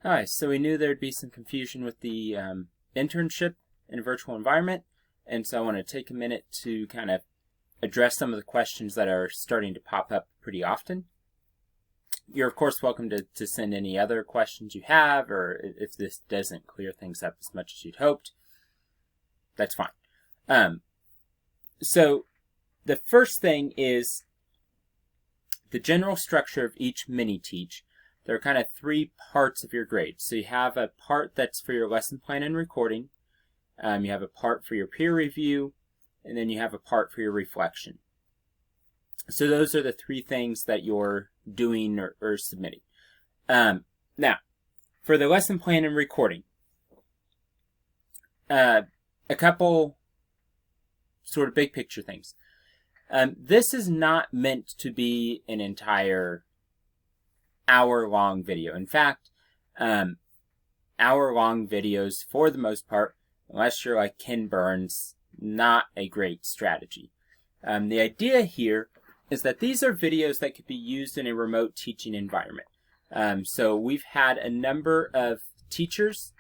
Hi, so we knew there'd be some confusion with the internship in a virtual environment, and so I want to take a minute to kind of address some of the questions that are starting to pop up pretty often. You're, of course, welcome to send any other questions you have, or if this doesn't clear things up as much as you'd hoped, that's fine. So the first thing is the general structure of each mini-teach. There are kind of three parts of your grade. So you have a part that's for your lesson plan and recording. You have a part for your peer review, and then you have a part for your reflection. So those are the three things that you're doing or submitting. Now, for the lesson plan and recording, a couple sort of big picture things. This is not meant to be an entire hour-long video. In fact, hour-long videos, for the most part, unless you're like Ken Burns, not a great strategy. The idea here is that these are videos that could be used in a remote teaching environment. So we've had a number of teachers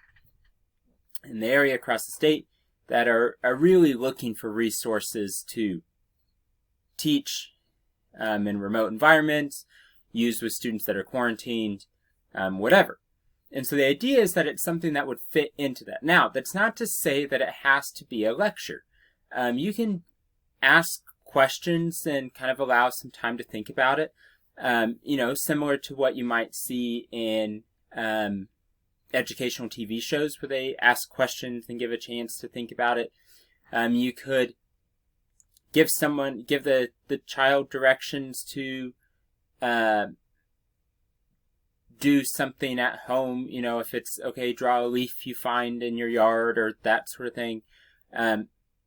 in the area across the state that are really looking for resources to teach in remote environments, used with students that are quarantined, whatever. And so the idea is that it's something that would fit into that. Now, that's not to say that it has to be a lecture. You can ask questions and kind of allow some time to think about it. Similar to what you might see in educational TV shows where they ask questions and give a chance to think about it. You could give the child directions to do something at home, if it's, okay, draw a leaf you find in your yard or that sort of thing.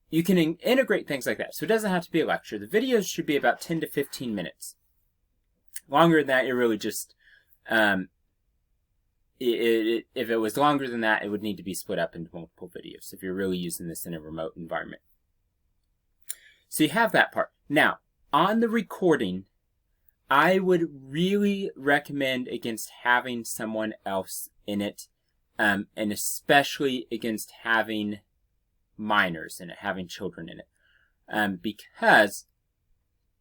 You can integrate things like that. So it doesn't have to be a lecture. The videos should be about 10 to 15 minutes. Longer than that, you're really just, if it was longer than that, it would need to be split up into multiple videos if you're really using this in a remote environment. So you have that part. Now, on the recording, I would really recommend against having someone else in it, and especially against having minors in it, having children in it. Because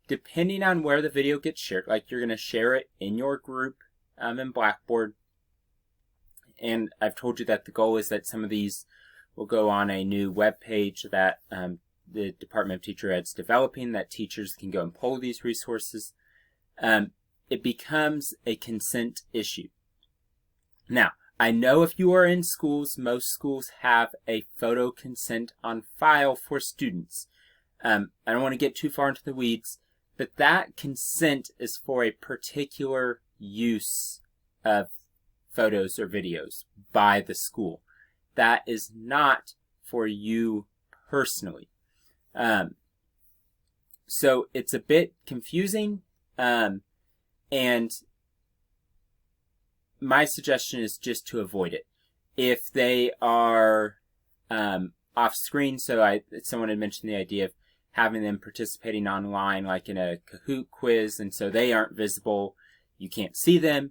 depending on where the video gets shared, like you're going to share it in your group in Blackboard, and I've told you that the goal is that some of these will go on a new web page that the Department of Teacher Ed's developing, that teachers can go and pull these resources. It becomes a consent issue. Now, I know if you are in schools, most schools have a photo consent on file for students. I don't want to get too far into the weeds, but that consent is for a particular use of photos or videos by the school. That is not for you personally. So it's a bit confusing, and my suggestion is just to avoid it. If they are off screen, so someone had mentioned the idea of having them participating online, like in a Kahoot quiz, and so they aren't visible, you can't see them,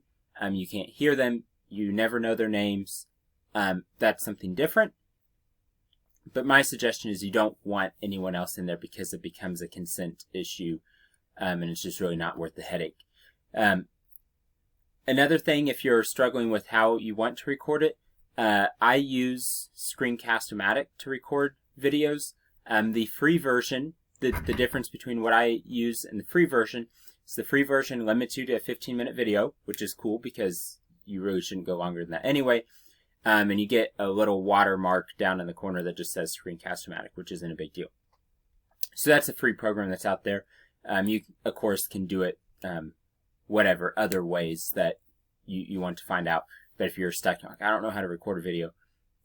you can't hear them, you never know their names, that's something different. But my suggestion is you don't want anyone else in there because it becomes a consent issue, and it's just really not worth the headache. Another thing, if you're struggling with how you want to record it, I use Screencast-O-Matic to record videos. The free version, the difference between what I use and the free version is the free version limits you to a 15-minute video, which is cool because you really shouldn't go longer than that anyway. And you get a little watermark down in the corner that just says Screencast-O-Matic, which isn't a big deal. So that's a free program that's out there. You, of course, can do it whatever other ways that you want to find out. But if you're stuck, like, I don't know how to record a video,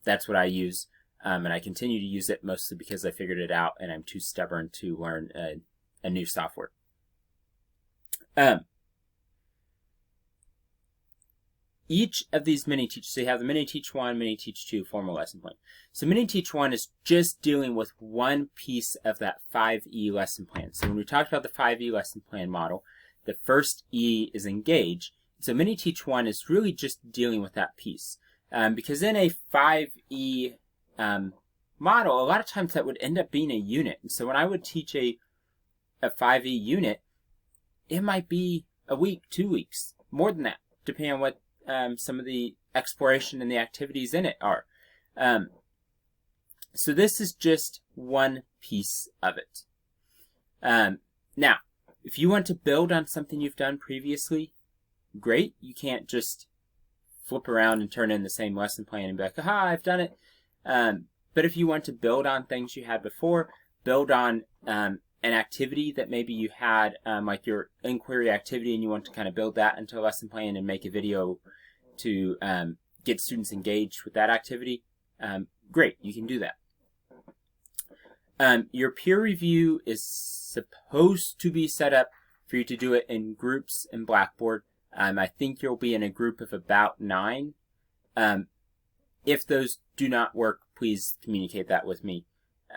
that's what I use. And I continue to use it mostly because I figured it out and I'm too stubborn to learn a new software. Each of these mini-teach, so you have the mini-teach 1, mini-teach 2, formal lesson plan. So mini-teach 1 is just dealing with one piece of that 5E lesson plan. So when we talked about the 5E lesson plan model, the first E is engage. So Mini Teach 1 is really just dealing with that piece. Because in a 5E model, a lot of times that would end up being a unit. And so when I would teach a 5E unit, it might be a week, 2 weeks, more than that, depending on what some of the exploration and the activities in it are. So this is just one piece of it. Now, if you want to build on something you've done previously, great. You can't just flip around and turn in the same lesson plan and be like, aha, I've done it. But if you want to build on things you had before, build on an activity that maybe you had, like your inquiry activity, and you want to kind of build that into a lesson plan and make a video to get students engaged with that activity, great, you can do that. Your peer review is supposed to be set up for you to do it in groups in Blackboard. I think you'll be in a group of about 9. If those do not work, please communicate that with me.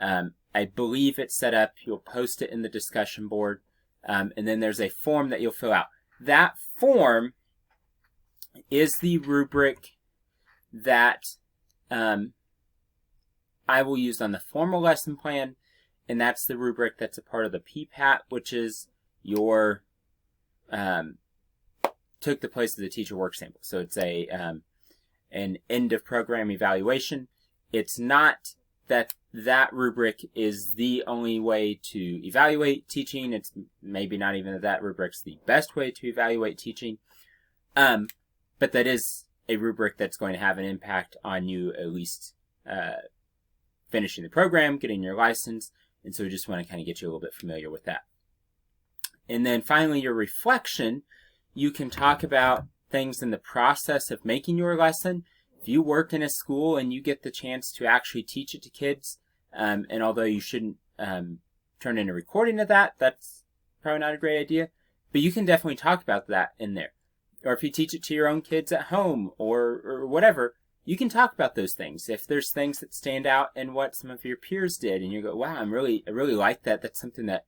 I believe it's set up. You'll post it in the discussion board, and then there's a form that you'll fill out. That form is the rubric that I will use on the formal lesson plan, and that's the rubric that's a part of the PPAT, which is your took the place of the teacher work sample. So it's an end of program evaluation. It's not that rubric is the only way to evaluate teaching. It's maybe not even that rubric's the best way to evaluate teaching. But that is a rubric that's going to have an impact on you at least finishing the program, getting your license, and so we just want to kind of get you a little bit familiar with that. And then finally, your reflection, you can talk about things in the process of making your lesson. If you work in a school and you get the chance to actually teach it to kids, and although you shouldn't turn in a recording of that, that's probably not a great idea, but you can definitely talk about that in there. Or if you teach it to your own kids at home or whatever, you can talk about those things. If there's things that stand out in what some of your peers did, and you go, wow, I really like that. That's something that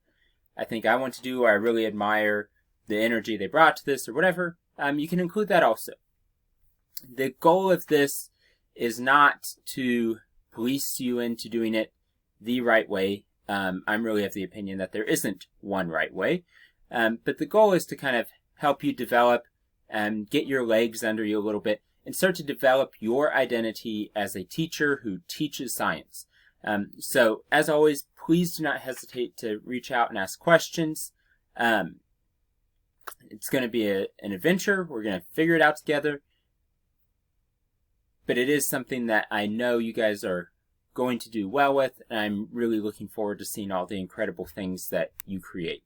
I think I want to do, or I really admire the energy they brought to this, or whatever, you can include that also. The goal of this is not to police you into doing it the right way. I'm really of the opinion that there isn't one right way. But the goal is to kind of help you develop and get your legs under you a little bit and start to develop your identity as a teacher who teaches science. So, as always, please do not hesitate to reach out and ask questions. It's going to be an adventure. We're going to figure it out together. But it is something that I know you guys are going to do well with, and I'm really looking forward to seeing all the incredible things that you create.